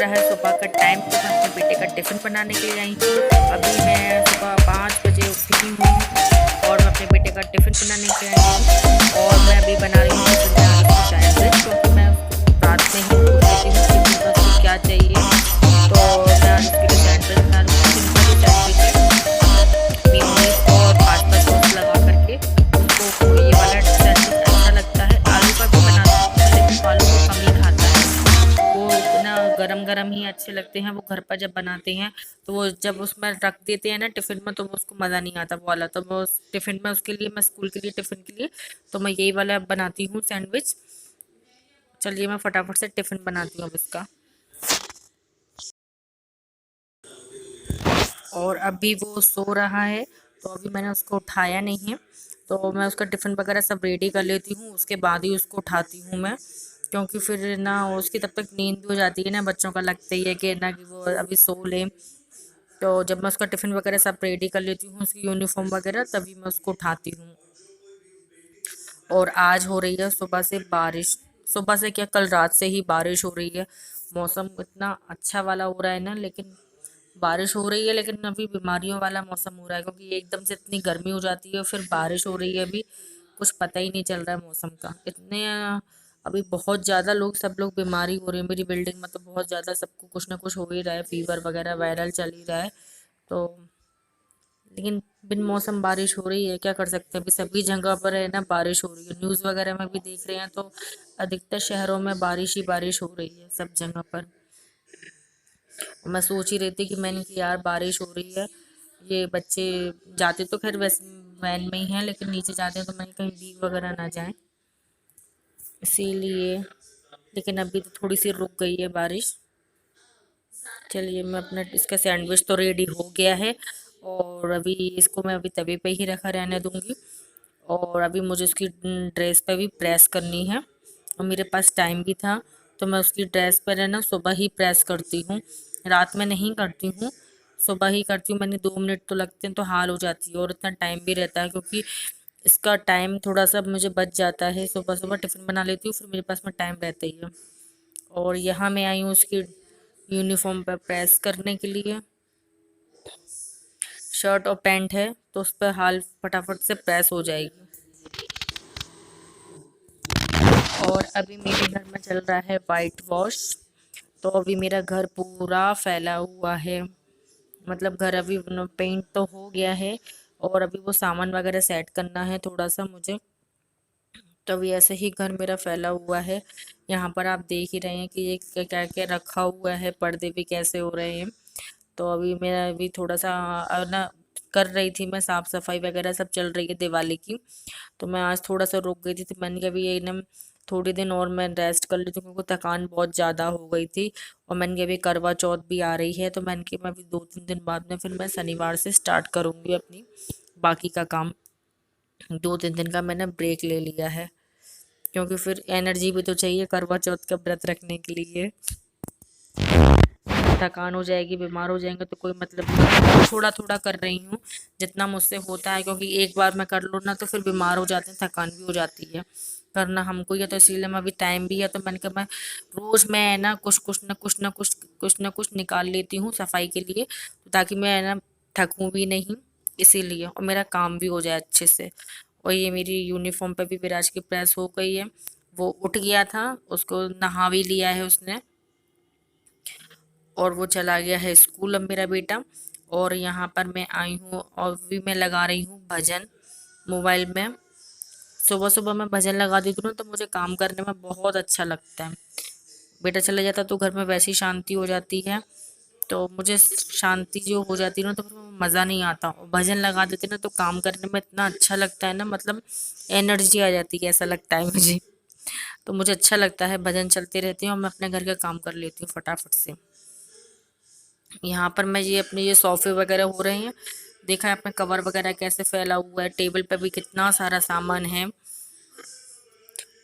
रहा है सुबह का टाइम, तो मैं अपने बेटे का टिफ़िन बनाने के लिए आई हूँ। अभी मैं सुबह 5 बजे उठी हुई हूँ और मैं अपने बेटे का टिफ़िन बनाने के लिए आई हूँ और मैं अभी बना रही हूँ टिफ़िन में आलू की सैंडविच, क्योंकि मैं रात में ही पूछ लेती हूँ टिफ़िन में उसको क्या चाहिए। तो मैं आज उसके लिए सैंडविच बना रही हूँ। सिंपल ही सैंडविच है, मेयोनीज़ और पास्ता सॉस लगा करके। उसको ये वाला सैंडविच अच्छा लगता है। आलू का भी बनाती हूँ मैं, लेकिन वो आलू को कम ही खाता है। वो ना गरम-गरम ही अच्छे लगते हैं। वो घर पर जब बनाते हैं तो वो जब उसमें रख देते हैं ना टिफ़िन में, तो वो उसको मज़ा नहीं आता वो वाला। तो वो टिफ़िन में उसके लिए, मैं स्कूल के लिए टिफ़िन के लिए तो मैं यही वाला बनाती हूँ सैंडविच। चलिए मैं फटाफट से टिफ़िन बनाती हूँ अब इसका। और अभी वो सो रहा है, तो अभी मैंने उसको उठाया नहीं है। तो मैं उसका टिफ़िन वगैरह सब रेडी कर लेती हूँ, उसके बाद ही उसको उठाती हूँ मैं, क्योंकि फिर ना उसकी तब तक नींद भी हो जाती है ना। बच्चों का लगता ही है कि ना कि वो अभी सो ले। तो जब मैं उसका टिफ़िन वगैरह सब रेडी कर लेती हूँ, उसकी यूनिफॉर्म वगैरह, तभी मैं उसको उठाती हूँ। और आज हो रही है सुबह से बारिश। सुबह से क्या, कल रात से ही बारिश हो रही है। मौसम इतना अच्छा वाला हो रहा है ना, लेकिन बारिश हो रही है लेकिन अभी बीमारियों वाला मौसम हो रहा है, क्योंकि एकदम से इतनी गर्मी हो जाती है और फिर बारिश हो रही है। अभी कुछ पता ही नहीं चल रहा है मौसम का। इतने अभी बहुत ज़्यादा लोग, सब लोग बीमारी हो रहे हैं। मेरी बिल्डिंग में तो बहुत ज़्यादा सबको कुछ ना कुछ हो ही रहा है, फीवर वगैरह वायरल चल ही रहा है। तो लेकिन बिन मौसम बारिश हो रही है, क्या कर सकते हैं। अभी सभी जगह पर है ना बारिश हो रही है। न्यूज़ वगैरह में भी देख रहे हैं तो अधिकतर शहरों में बारिश ही बारिश हो रही है सब जगह पर। और मैं सोच ही रही थी कि मैंने कि यार बारिश हो रही है, ये बच्चे जाते तो खैर वैसे वैन में ही हैं, लेकिन नीचे जाते हैं तो मैंने कहीं भीग वगैरह ना जाए, इसीलिए। लेकिन अभी तो थोड़ी सी रुक गई है बारिश। चलिए मैं अपना इसका सैंडविच तो रेडी हो गया है और अभी इसको मैं अभी तवे पे ही रखा रहने दूंगी। और अभी मुझे उसकी ड्रेस पे भी प्रेस करनी है और मेरे पास टाइम भी था, तो मैं उसकी ड्रेस पर है ना सुबह ही प्रेस करती हूँ, रात में नहीं करती हूँ। सुबह ही करती हूँ। मैंने 2 मिनट तो लगते हैं तो हाल हो जाती है और इतना टाइम भी रहता है, क्योंकि इसका टाइम थोड़ा सा मुझे बच जाता है। सुबह सुबह टिफ़िन बना लेती हूँ, फिर मेरे पास में टाइम रहता ही है। और यहाँ मैं आई हूँ उसकी यूनिफॉर्म पर प्रेस करने के लिए। शर्ट और पैंट है तो उस पर हाल फटाफट से प्रेस हो जाएगी। और अभी मेरे घर में चल रहा है वाइट वॉश। तो अभी मेरा घर पूरा फैला हुआ है, मतलब घर अभी पेंट तो हो गया है और अभी वो सामान वगैरह सेट करना है थोड़ा सा मुझे। तो अभी ऐसे ही घर मेरा फैला हुआ है। यहाँ पर आप देख ही रहे हैं कि ये क्या क्या क्या रखा हुआ है, पर्दे भी कैसे हो रहे हैं। तो अभी मेरा अभी थोड़ा सा ना कर रही थी मैं, साफ सफाई वगैरह सब चल रही है दिवाली की। तो मैं आज थोड़ा सा रुक गई थी, तो मैंने कहा अभी ये ना थोड़ी दिन और मैं रेस्ट कर लेती हूँ, क्योंकि थकान बहुत ज़्यादा हो गई थी। और मैंने कहा अभी करवा चौथ भी आ रही है, तो मैंने कहा मैं अभी 2-3 दिन बाद में फिर मैं शनिवार से स्टार्ट करूँगी अपनी बाकी का काम। 2-3 दिन का मैंने ब्रेक ले लिया है, क्योंकि फिर एनर्जी भी तो चाहिए करवा चौथ का व्रत रखने के लिए। थकान हो जाएगी, बीमार हो जाएंगे तो कोई मतलब नहीं। थोड़ा थोड़ा कर रही हूँ जितना मुझसे होता है, क्योंकि एक बार मैं कर लूँ ना तो फिर बीमार हो जाते हैं, थकान भी हो जाती है। करना हमको ही है, तो इसीलिए मैं अभी टाइम भी है तो मैंने कहा मैं रोज़ मैं है ना कुछ ना कुछ निकाल लेती हूँ सफाई के लिए, तो ताकि मैं है ना थकूँ भी नहीं, इसीलिए, और मेरा काम भी हो जाए अच्छे से। और ये मेरी यूनिफॉर्म पे भी विराज की प्रेस हो गई है। वो उठ गया था, उसको नहा भी लिया है उसने और वो चला गया है स्कूल अब मेरा बेटा। और यहाँ पर मैं आई हूँ और भी मैं लगा रही हूँ भजन मोबाइल में। सुबह सुबह मैं भजन लगा देती हूँ ना, तो मुझे काम करने में बहुत अच्छा लगता है। बेटा चला जाता तो घर में वैसी शांति हो जाती है, तो मुझे शांति जो हो जाती है ना, तो फिर मज़ा नहीं आता। और भजन लगा देते ना तो काम करने में इतना अच्छा लगता है ना, मतलब एनर्जी आ जाती है ऐसा लगता है मुझे। तो मुझे अच्छा लगता है, भजन चलते रहते हैं और मैं अपने घर का काम कर लेती हूँ फटाफट से। यहाँ पर मैं ये अपने ये सोफे वगैरह हो रहे हैं, देखा है अपने कवर वगैरह कैसे फैला हुआ है, टेबल पे भी कितना सारा सामान है।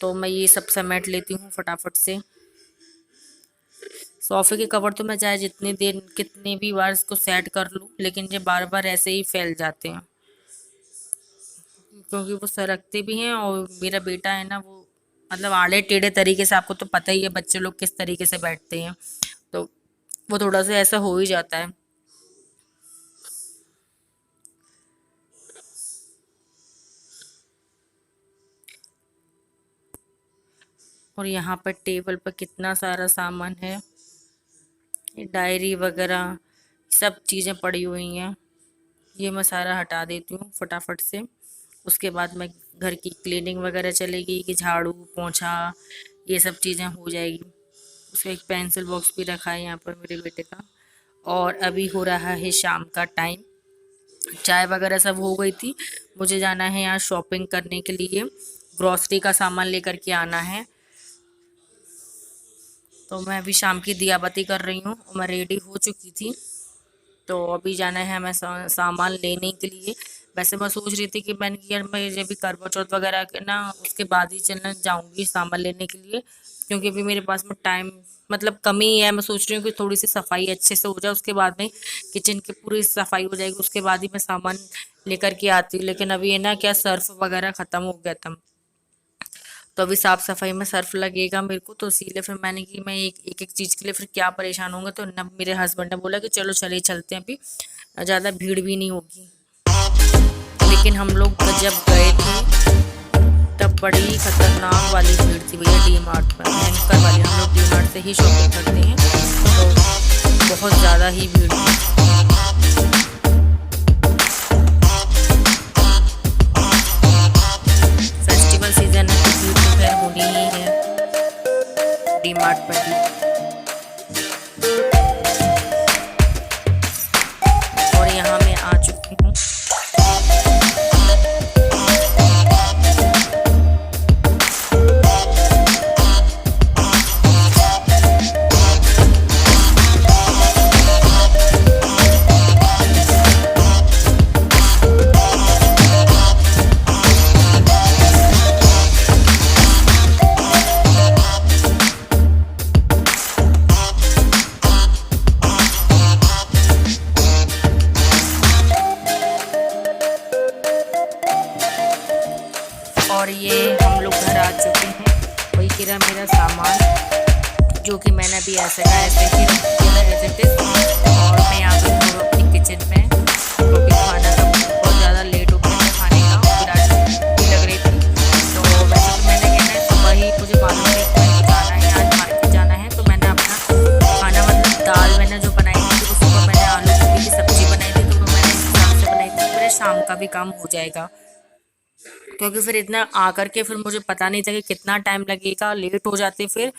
तो मैं ये सब समेट लेती हूँ फटाफट से। सोफे के कवर तो मैं चाहे जितनी देर कितनी भी बार इसको सेट कर लूँ, लेकिन ये बार बार ऐसे ही फैल जाते हैं, क्योंकि वो सरकते भी हैं। और मेरा बेटा है ना, वो मतलब आड़े टेढ़े तरीके से, आपको तो पता ही है बच्चे लोग किस तरीके से बैठते हैं। तो वो थोड़ा सा ऐसा हो ही जाता है। और यहाँ पर टेबल पर कितना सारा सामान है, ये डायरी वगैरह सब चीज़ें पड़ी हुई हैं। ये मैं सारा हटा देती हूँ फटाफट से। उसके बाद मैं घर की क्लीनिंग वगैरह चलेगी कि झाड़ू पोंछा ये सब चीज़ें हो जाएगी। उसका एक पेंसिल बॉक्स भी रखा है यहाँ पर मेरे बेटे का। और अभी हो रहा है शाम का टाइम, चाय वगैरह सब हो गई थी। मुझे जाना है यहाँ शॉपिंग करने के लिए, ग्रॉसरी का सामान लेकर के आना है। तो मैं अभी शाम की दिया बाती कर रही हूँ और मैं रेडी हो चुकी थी। तो अभी जाना है हमें सामान लेने के लिए। वैसे मैं सोच रही थी कि मैंने कि यार मैं जब भी करवा चौथ वगैरह के ना उसके बाद ही चलना जाऊंगी सामान लेने के लिए, क्योंकि अभी मेरे पास में टाइम मतलब कमी है। मैं सोच रही हूँ कि थोड़ी सी सफाई अच्छे से हो जाए, उसके बाद में किचन की पूरी सफाई हो जाएगी, उसके बाद ही मैं सामान लेकर के आती हूँ। लेकिन अभी है ना क्या सर्फ वगैरह ख़त्म हो गया था, तो अभी साफ सफाई में सर्फ लगेगा मेरे को। तो इसीलिए फिर मैंने कि मैं एक एक चीज़ के लिए फिर क्या परेशान होंगे। तो न मेरे हस्बैंड ने बोला कि चलो चले चलते हैं, अभी ज़्यादा भीड़ भी नहीं होगी। लेकिन हम लोग जब गए थे तब बड़ी खतरनाक वाली भीड़ थी भैया डी मार्ट पर, भयंकर वाली। हम लोग डी मार्ट से ही शॉपिंग करते हैं, तो बहुत ज़्यादा ही भीड़ थी। फेस्टिवल सीजन है तो भीड़ तो खैर होनी ही है डी मार्ट पर भी। और यहाँ मैं आ चुकी हूँ। और ये हम लोग घर आ चुके हैं। वही गिरा मेरा सामान जो कि मैंने अभी ऐसे का ऐसे ही रख दिया है एज इट इज। और मैं यहाँ पे हूँ अपनी किचन में, क्योंकि खाना का बहुत ज़्यादा लेट हो गया है खाने का, विराट भी लग रही थी। तो वैसे तो मैंने कहना है सुबह ही मुझे मालूम है कि मुझे जाना है, आज मार्केट जाना है। तो मैंने अपना खाना मतलब दाल मैंने जो बनाई थी तो सुबह मैंने आलू गोभी की सब्जी बनाई थी, तो वो मैंने इस हिसाब से बनाई थी मेरे शाम का भी काम हो जाएगा। क्योंकि फिर इतना आकर के फिर मुझे पता नहीं था कि कितना टाइम लगेगा, लेट हो जाते फिर।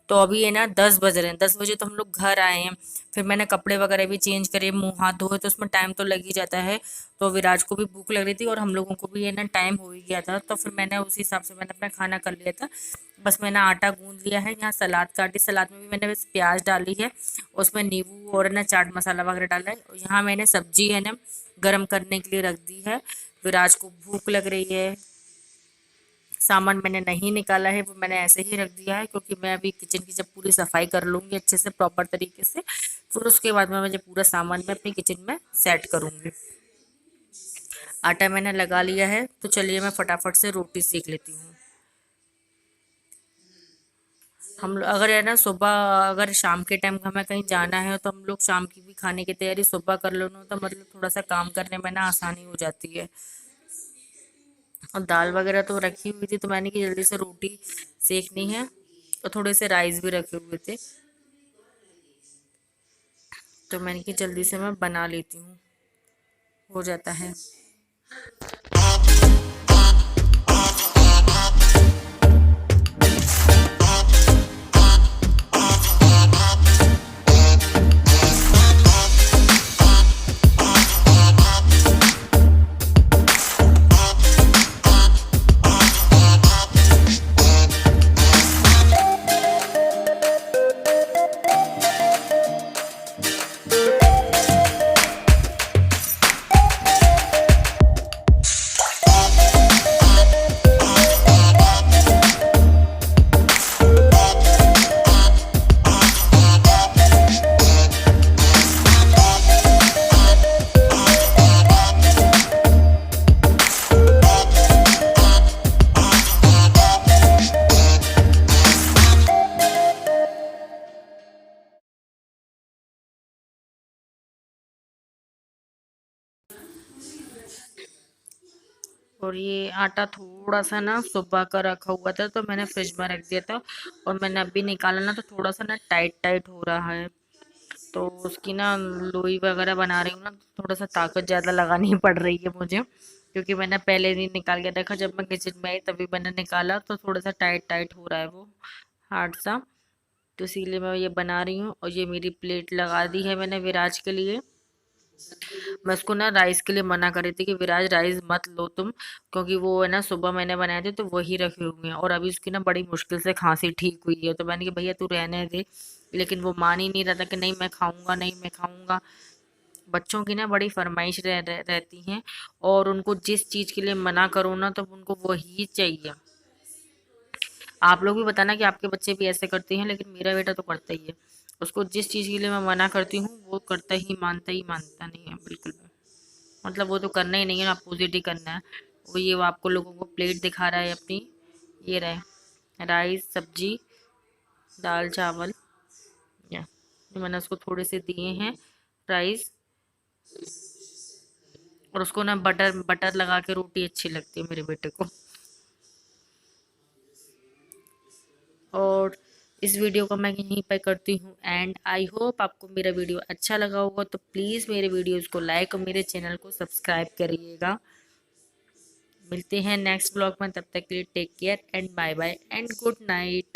तो अभी है ना 10 बज रहे हैं, 10 बजे तो हम लोग घर आए हैं। फिर मैंने कपड़े वगैरह भी चेंज करे, मुंह हाथ धोए, तो उसमें टाइम तो लग ही जाता है। तो विराज को भी भूख लग रही थी और हम लोगों को भी है ना टाइम हो ही गया था। तो फिर मैंने उसी हिसाब से मैंने अपना खाना कर लिया था। बस मैंने आटा गूंद लिया है, यहाँ सलाद काटी, सलाद में भी मैंने बस प्याज डाली है, उसमें नींबू और ना चाट मसाला वगैरह डाला है। और यहाँ मैंने सब्जी है ना गर्म करने के लिए रख दी है। विराज को भूख लग रही है। सामान मैंने नहीं निकाला है, वो मैंने ऐसे ही रख दिया है, क्योंकि मैं अभी किचन की जब पूरी सफाई कर लूँगी अच्छे से प्रॉपर तरीके से, फिर उसके बाद में मुझे पूरा सामान मैं अपनी किचन में सेट करूँगी। आटा मैंने लगा लिया है, तो चलिए मैं फटाफट से रोटी सेक लेती हूँ। हम लोग अगर है ना सुबह, अगर शाम के टाइम हमें कहीं जाना है तो हम लोग शाम की भी खाने की तैयारी सुबह कर लो ना, तो मतलब थोड़ा सा काम करने में ना आसानी हो जाती है। और दाल वगैरह तो रखी हुई थी, तो मैंने कि जल्दी से रोटी सेकनी है। और थोड़े से राइस भी रखे हुए थे, तो मैंने कि जल्दी से मैं बना लेती हूँ, हो जाता है। और ये आटा थोड़ा सा ना सुबह का रखा हुआ था तो मैंने फ्रिज में रख दिया था, और मैंने अभी निकाला ना तो थोड़ा सा ना टाइट टाइट हो रहा है। तो उसकी ना लोई वगैरह बना रही हूँ ना, तो थोड़ा सा ताकत ज़्यादा लगानी पड़ रही है मुझे, क्योंकि मैंने पहले नहीं निकाल के देखा, जब मैं किचन में आई तभी मैंने निकाला तो थोड़ा सा टाइट टाइट हो रहा है वो, हार्ड सा। तो इसीलिए मैं ये बना रही हूँ। और ये मेरी प्लेट लगा दी है मैंने विराज के लिए। मैं उसको ना राइस के लिए मना कर रही थी कि विराज राइस मत लो तुम, क्योंकि वो है ना सुबह मैंने बनाए थे तो वही रखे हुए हैं, और अभी उसकी ना बड़ी मुश्किल से खांसी ठीक हुई है, तो मैंने कहा भैया तू रहने दे। लेकिन वो मान ही नहीं रहा था कि नहीं मैं खाऊंगा, नहीं मैं खाऊंगा। बच्चों की ना बड़ी फरमाइश रहती हैं, और उनको जिस चीज़ के लिए मना करो ना तो उनको वही चाहिए। आप लोग भी बताना कि आपके बच्चे भी ऐसे करते हैं, लेकिन मेरा बेटा तो करता ही है। उसको जिस चीज़ के लिए मैं मना करती हूँ वो करता ही मानता नहीं है बिल्कुल भी। मतलब वो तो करना ही नहीं है, अपोजिट ही करना है। वो आपको लोगों को प्लेट दिखा रहा है अपनी, ये रहे राइस सब्जी दाल चावल, ये मैंने उसको थोड़े से दिए हैं राइस। और उसको ना बटर बटर लगा के रोटी अच्छी लगती है मेरे बेटे को। और इस वीडियो को मैं यहीं पर करती हूँ एंड। आई होप आपको मेरा वीडियो अच्छा लगा होगा, तो प्लीज़ मेरे वीडियोज़ को लाइक और मेरे चैनल को सब्सक्राइब करिएगा। मिलते हैं नेक्स्ट ब्लॉग में, तब तक के लिए take care and bye bye and good night.